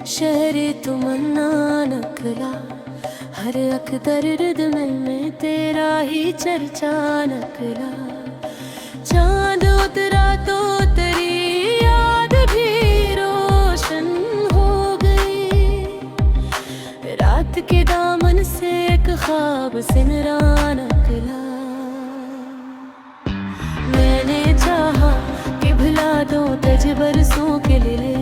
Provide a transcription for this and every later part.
शहरे तमन्ना नकला, हर अख्तर रिदम में तेरा ही चर्चा नकला। चांद उतरा तो तेरी याद भी रोशन हो गई, रात के दामन से एक ख्वाब सिमरा नकला। मैंने चाहा कि भुला दो तज बरसों के लिए,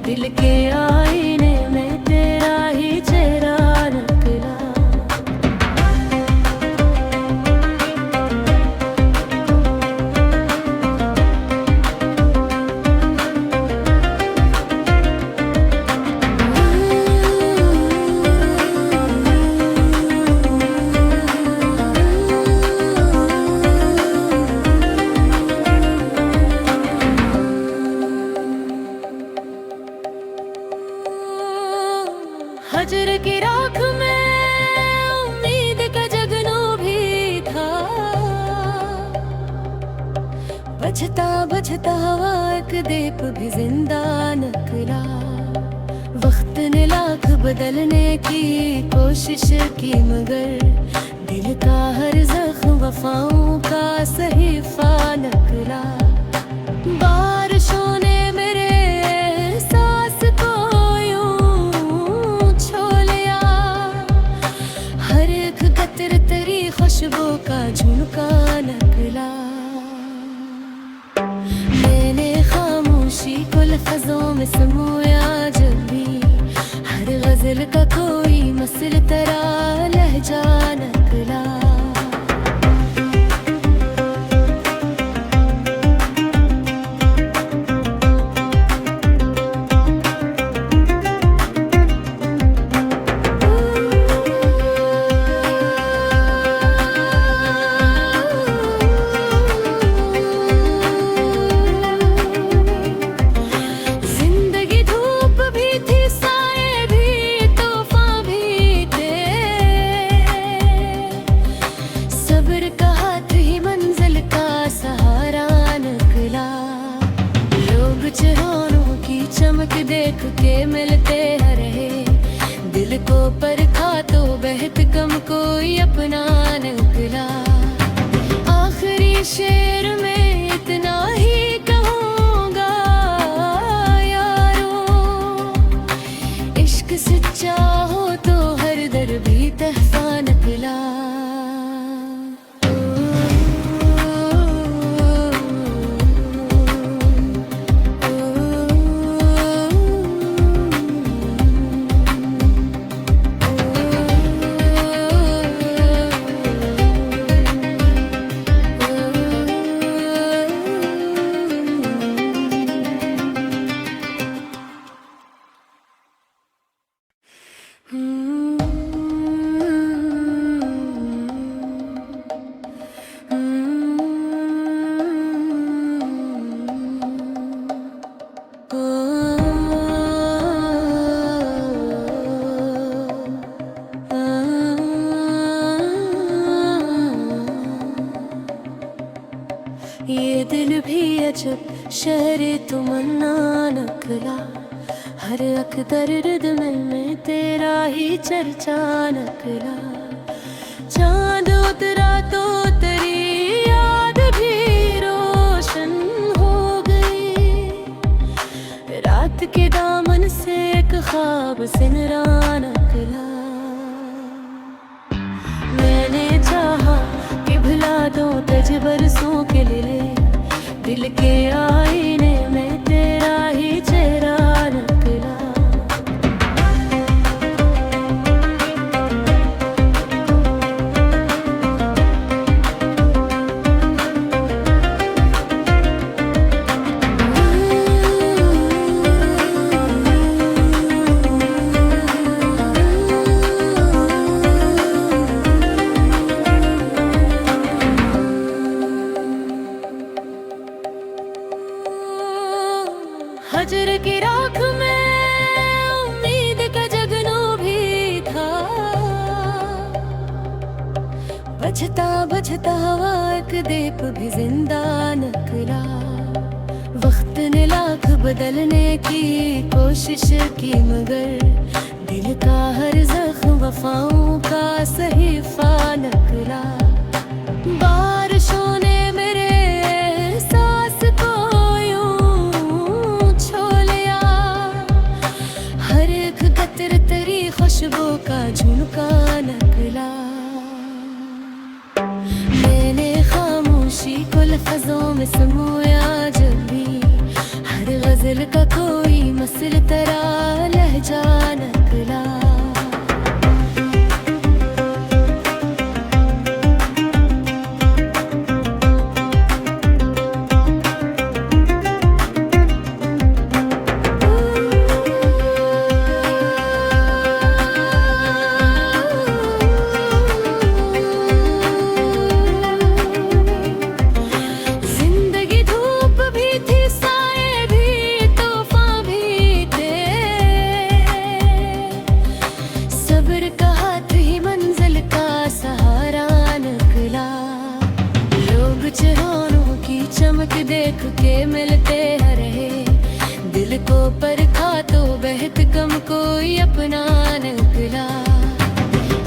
दिल के आईने में तेरा ही चेहरा नकला। हजर की राख में उम्मीद का जगनू भी था, बजता बजता हवा एक दीप भी जिंदा नकला। वक्त ने लाख बदलने की कोशिश की, मगर दिल का हर जख्म वफाओं का सहीफा नकला। बारिशों ने मेरे एहसास को यूं छो लिया, हर एक कतर तेरी खुशबू का झुमका नकला। मैंने खामोशी को लफ्जों में समोया जब भी, हर गजल का कोई मसल तेरा लहजा नकला। चेहरों की चमक देख के मिलते रहे, दिल को परखा तो बहत कम कोई अपना नकला। आखिरी शेर में इतना ही कहूँगा यारो, इश्क सच्चा हो तो हर दर भी तहफा नकला। ये दिल भी अजब शहरे तमन्ना नकला, हर अख्तर रिदम में तेरा ही चर्चा नकला। चांद उतरा तो तेरी याद भी रोशन हो गई, रात के दामन से एक ख्वाब सिमरा नकला। मैंने चाहा कि भुला दो तज बरसों के लिए, दिल के आईने में तेरा ही चेहरा नकला। हजर की राख में उम्मीद का जगनू भी था, बजता बजता हवा एक दीप भी जिंदा नकला। वक्त ने लाख बदलने की कोशिश की मगर दिल का हर जख्म वफाओं का सहीफा नकला। बारिशों ने मेरे एहसास को यूं छो लिया, हर एक कतर तेरी खुशबू का झुमका नकला। मैंने खामोशी को लफ्ज़ों में समोया जब भी, हर गजल का कोई मसल तेरा लहजा नकला। चेहरों की चमक देख के मिलते रहे, दिल को परखा तो बहत कम कोई अपना निकला।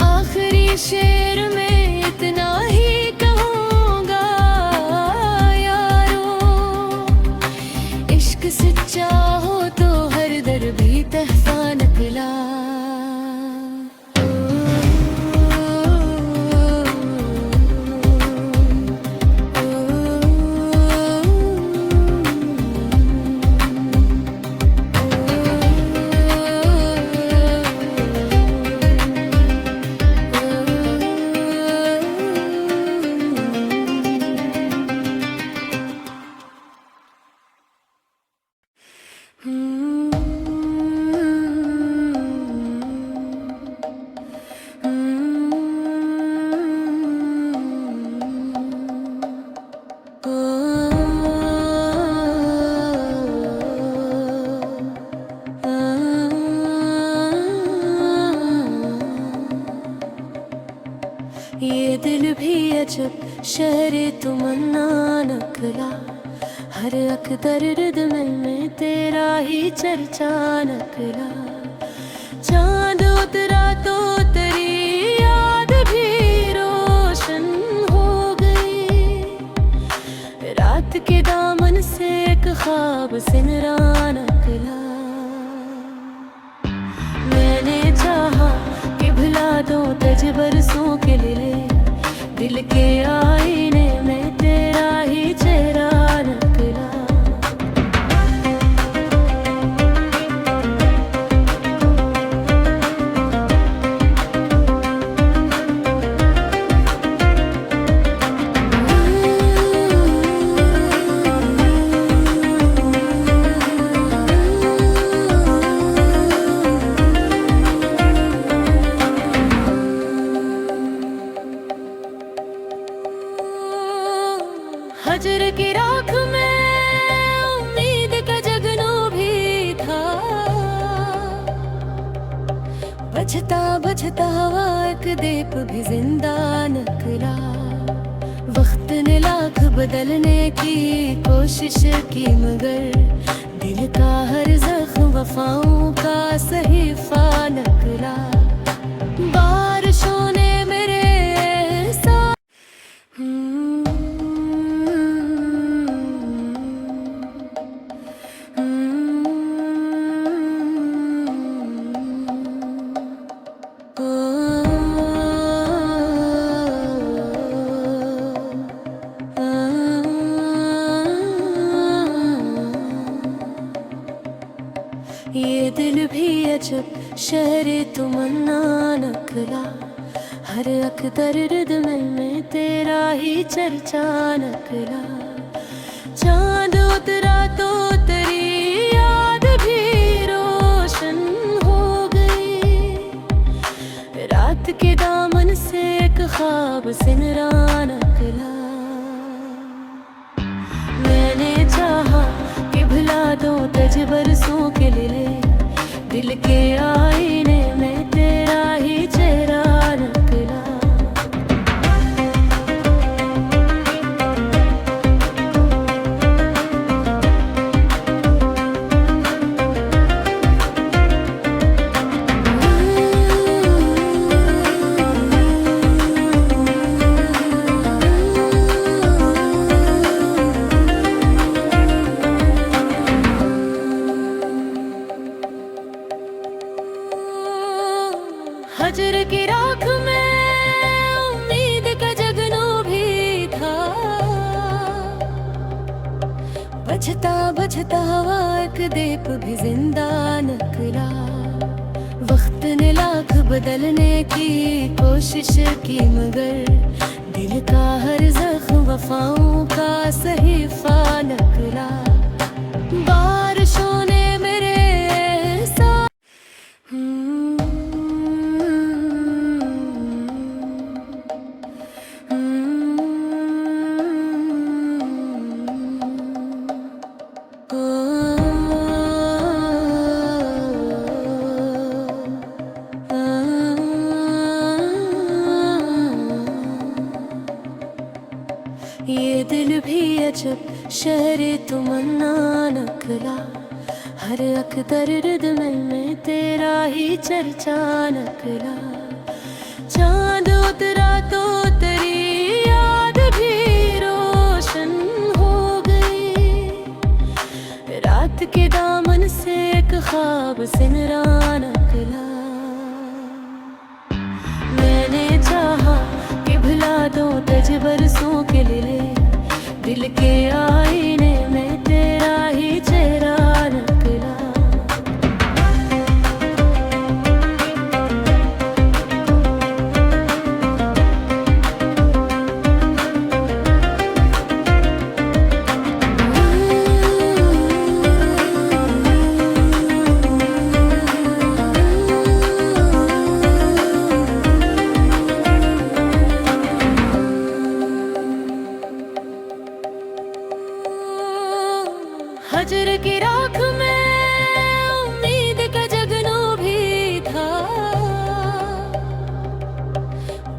आखिरी शेर में इतना ही कहूँगा यारो, इश्क सच्चा हो तो हर दर भी तहफा निकला। ये दिल भी अजब शहरे तमन्ना नकला, हर अख्तर रिदम में तेरा ही चर्चा नकला। चांद उतरा तो तेरी याद भी रोशन हो गई, रात के दामन से एक ख्वाब सिमरा नकला। मैंने चाहा कि भुला दो तज बरसों के लिए, दिल के आईने में तेरा ही चेहरा नकला। हजर की राख में उम्मीद का जगनू भी था, बजता बजता हवा एक दीप भी जिंदा नकला। वक्त ने लाख बदलने की कोशिश की मगर दिल का हर जख्म वफाओं का सहीफा नकला। बारिशों ने मेरे एहसास ये दिल भी अजब शहरे तमन्ना नकला, हर अख्तर रिदम में तेरा ही चर्चा नकला। चांद उतरा तो तेरी याद भी रोशन हो गई, रात के दामन से एक ख्वाब सिमरा नकला। मैंने चाहा कि भुला दो तज बरसों के लिए, दिल के आईने में तेरा ही चेहरा नकला। बजता हुआ एक दीप भी जिंदा निकला। वक्त ने लाख बदलने की कोशिश की मगर दिल का हर जख्म वफाओं का सहीफा निकला। बारिशों ने मेरे साथ ये दिल भी अजब शहरे तमन्ना नकला। हर अख्तर रिदमन में तेरा ही चर्चा नकला। चांद उतरा तो तेरी याद भी रोशन हो गई। रात के दामन से एक ख्वाब सिमरा नकला। मैंने चाहा कि भुला दो तज बरसों के लिए। दिल के आईने में तेरा ही चेहरा निकला। हजर की राख में उम्मीद का जगनू भी था।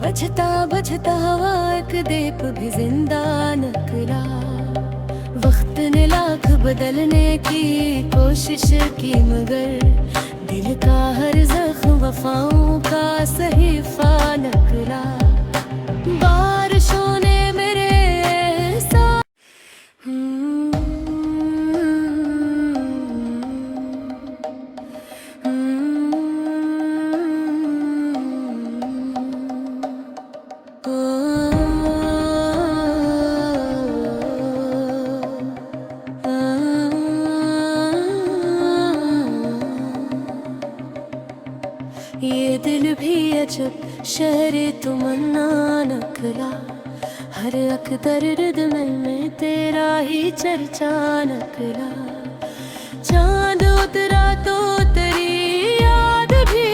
बजता बजता हुआ एक दीप भी जिंदा निकला। वक्त ने लाख बदलने की कोशिश की मगर दिल का हर जख्म वफाओं का सहीफा निकला। बारिशों ने मेरे साथ ये दिल भी अजब शहरे तमन्ना नकला। हर अख्तर रिदमन में तेरा ही चर्चा नकला। चांद उतरा तो तेरी याद भी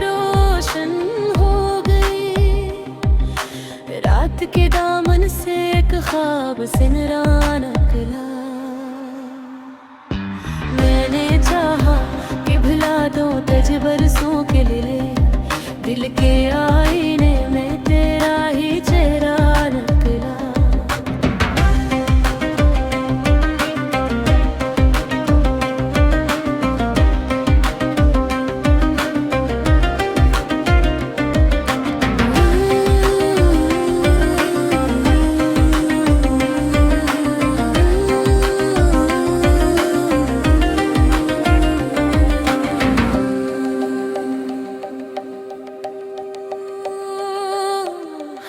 रोशन हो गई। रात के दामन से एक ख्वाब सिमरा नकला। मैंने चाहा कि भुला दो तज बरसों के लिए। दिल के आईने में तेरा ही चेहरा निकला।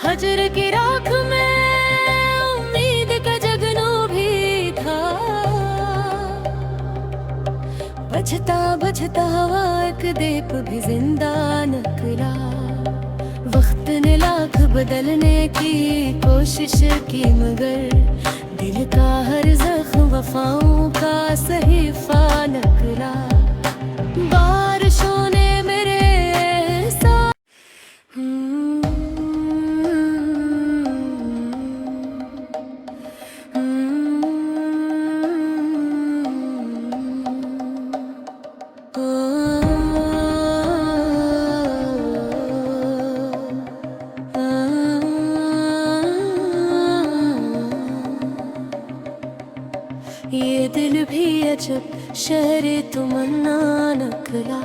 हजर की राख में उम्मीद का जगनू भी था। बजता बजता हुआ एक दीप भी जिंदा निकला। वक्त ने लाख बदलने की कोशिश की मगर दिल का हर जख्म वफाओं का सहीफा निकला। बारिशों ने मेरे साथ ये दिल भी अजब शहरे तमन्ना नकला।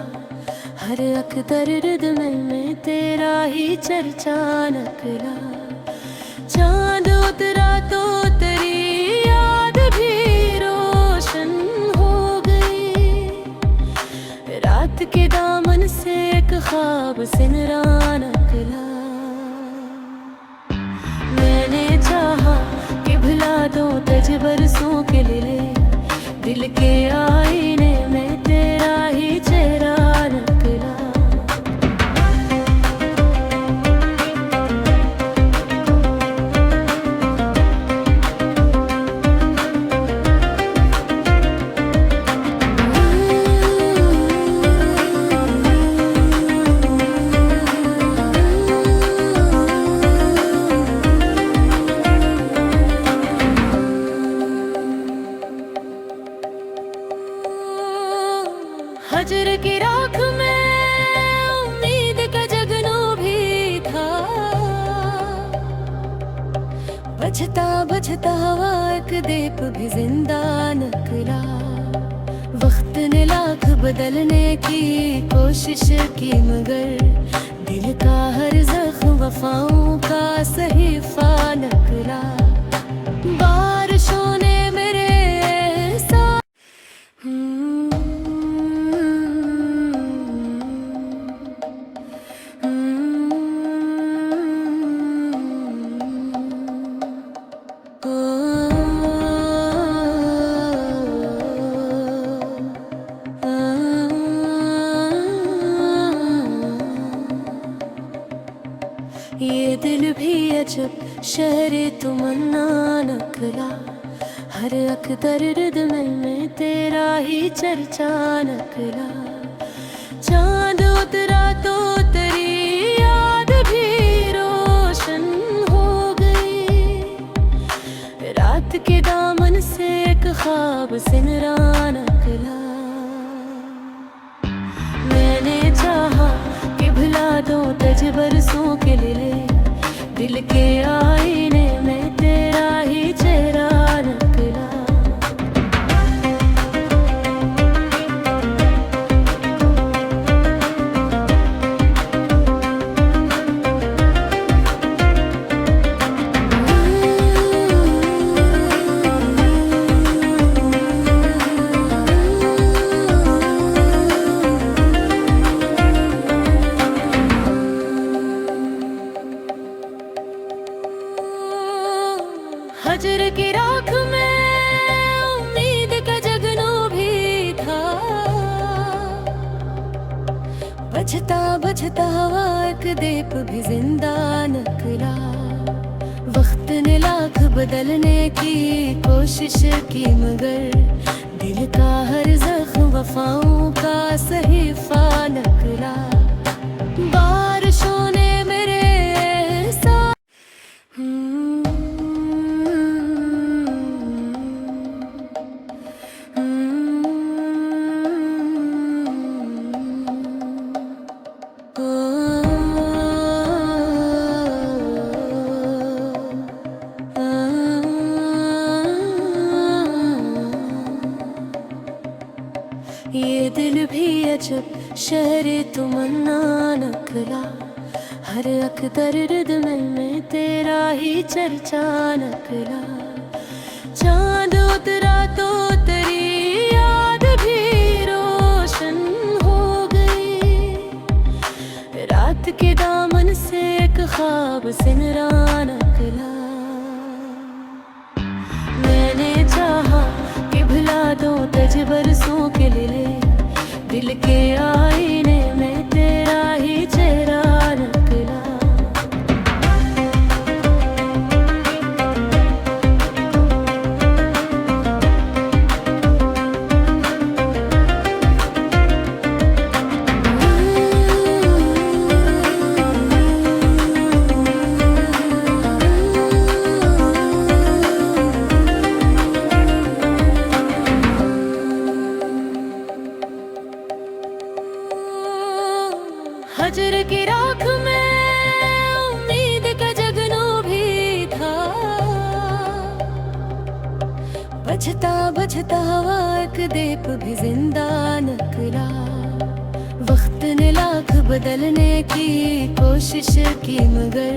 हर अख्तर रिदमन में तेरा ही चर्चा नकला। चांद उतरा तो तेरी याद भी रोशन हो गई। रात के दामन से एक ख्वाब सिमरा नकला। मैंने चाहा कि भुला दो तज बरसों के लिए। दिल के बजता बजता हवा एक दीप भी जिंदा निकला। वक्त ने लाख बदलने की कोशिश की मगर दिल का हर जख्म वफाओं का सहीफा निकला। बारिशों ने मेरे साथ ये दिल भी अजब शहरे तमन्ना नकला। हर अख्तर रिदमल में तेरा ही चर्चा नकला। चांद उतरा तो तेरी याद भी रोशन हो गई। रात के दामन से एक ख्वाब सिमरा नकला। मैंने चाहा कि भुला दो तज बरसों के लिए। दिल के आईने में तेरा ही चेहरा निकला। हजर की राख में उम्मीद का जगनू भी था। बजता बजता हवा एक दीप भी जिंदा निकला। वक्त ने लाख बदलने की कोशिश की मगर दिल का हर जख्म वफाओं का सहीफा निकला। बारिशों ने मेरे साथ ये दिल भी अजब शहरे तमन्ना नकला। हर अख्तर रिदमल में तेरा ही चर्चा नकला। चांद उतरा तो तेरी याद भी रोशन हो गई। रात के दामन से एक ख्वाब सिमरा नकला। मैंने चाहा कि भुला दो तज बरसों के लिए। दिल के आईने में तेरा ही चेहरा निकला। हजर की राख में उम्मीद का जगनू भी था। बजता बजता हवा एक दीप भी जिंदा निकला। वक्त ने लाख बदलने की कोशिश की मगर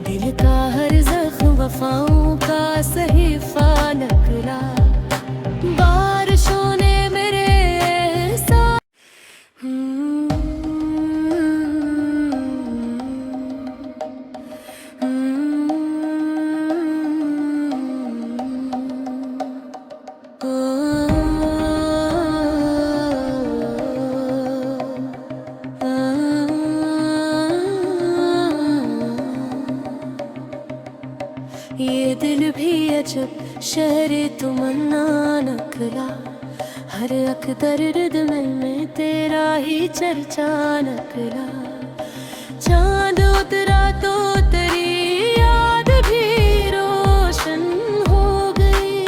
दिल का हर जख्म वफाओं का सहीफा निकला। बारिशों ने मेरे साथ ये दिल भी अजब शहरे तमन्ना नकला। हर अख्तर रिदमल में तेरा ही चर्चा नकला। चांद उतरा तो तेरी याद भी रोशन हो गई।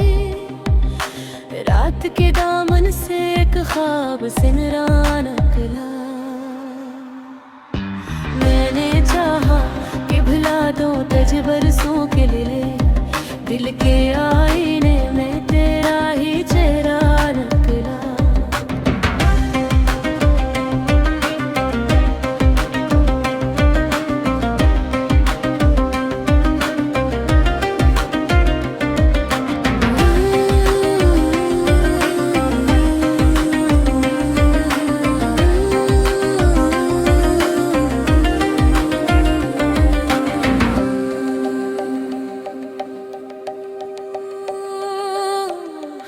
रात के दामन से एक ख्वाब सिमरा नकला। मैंने चाहा कि भुला दो तज बरसों के लिए। दिल के आईने में तेरा ही चेहरा निकला।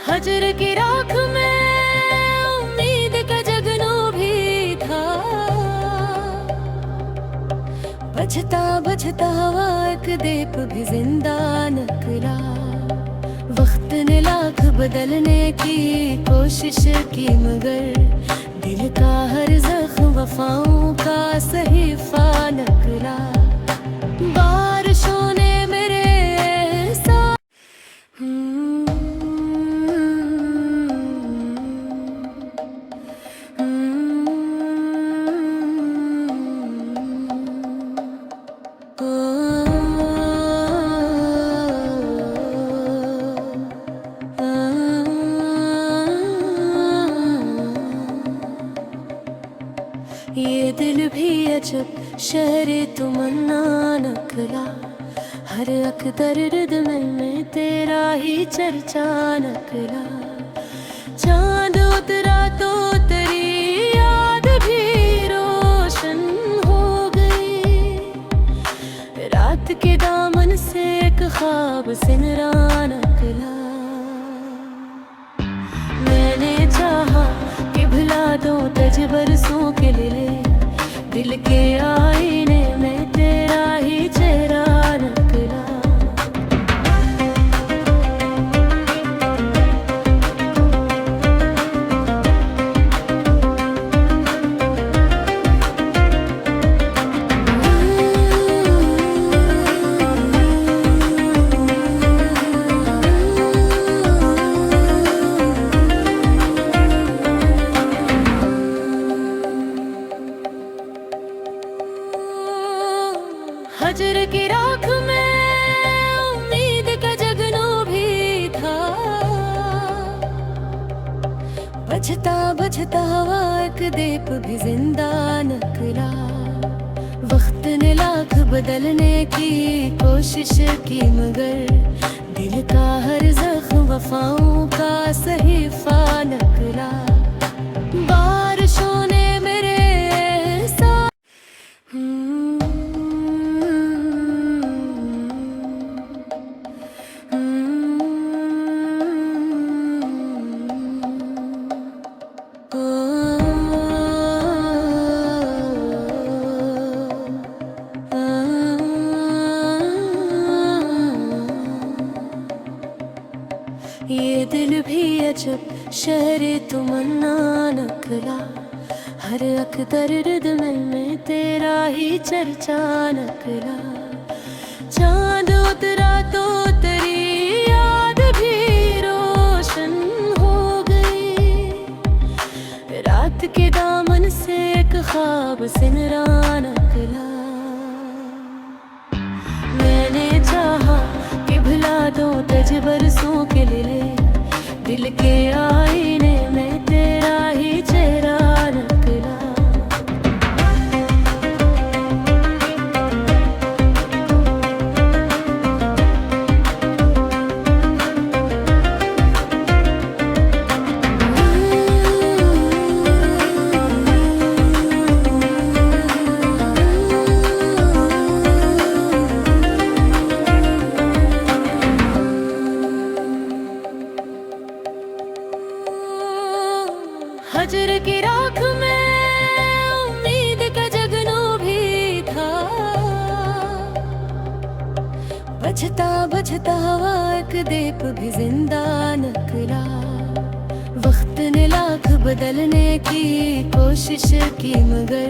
हजर की राख में उम्मीद का जगनू भी था। बजता बजता हवा एक दीप भी जिंदा निकला। वक्त ने लाख बदलने की कोशिश की मगर दिल का हर जख्म वफाओं का सहीफा निकला। बारिशों ने मेरे ये दिल भी अजब शहरे तमन्ना नकला। हर अख्तर रिदम में तेरा ही चर्चा नकला। चांद उतरा तो तेरी याद भी रोशन हो गई। रात के दामन से एक ख्वाब सिमरा नकला। मैंने चाहा कि भुला दो तज बरसों के लिए। दिल के आईने में तेरा ही चेहरा निकला। हजर की राख में उम्मीद का जगनू भी था। बजता बजता हवा एक दीप भी जिंदा निकला। वक्त ने लाख बदलने की कोशिश की मगर दिल का हर जख्म वफाओं का सहीफा निकला। बारिशों ने मेरे ये दिल भी अजब शहरे तमन्ना नकला। हर अख्तर रिदम में तेरा ही चर्चा नकला। चांद उतरा तो तेरी याद भी रोशन हो गई। रात के दामन से एक ख्वाब सिमरा नकला। मैंने चाहा कि भुला दो तज बरसों के लिए। दिल के आईने में तेरा ही चेहरा निकला। हजर की राख में उम्मीद का जगनू भी था। बजता बजता हवा एक दीप भी जिंदा निकला। वक्त ने लाख बदलने की कोशिश की मगर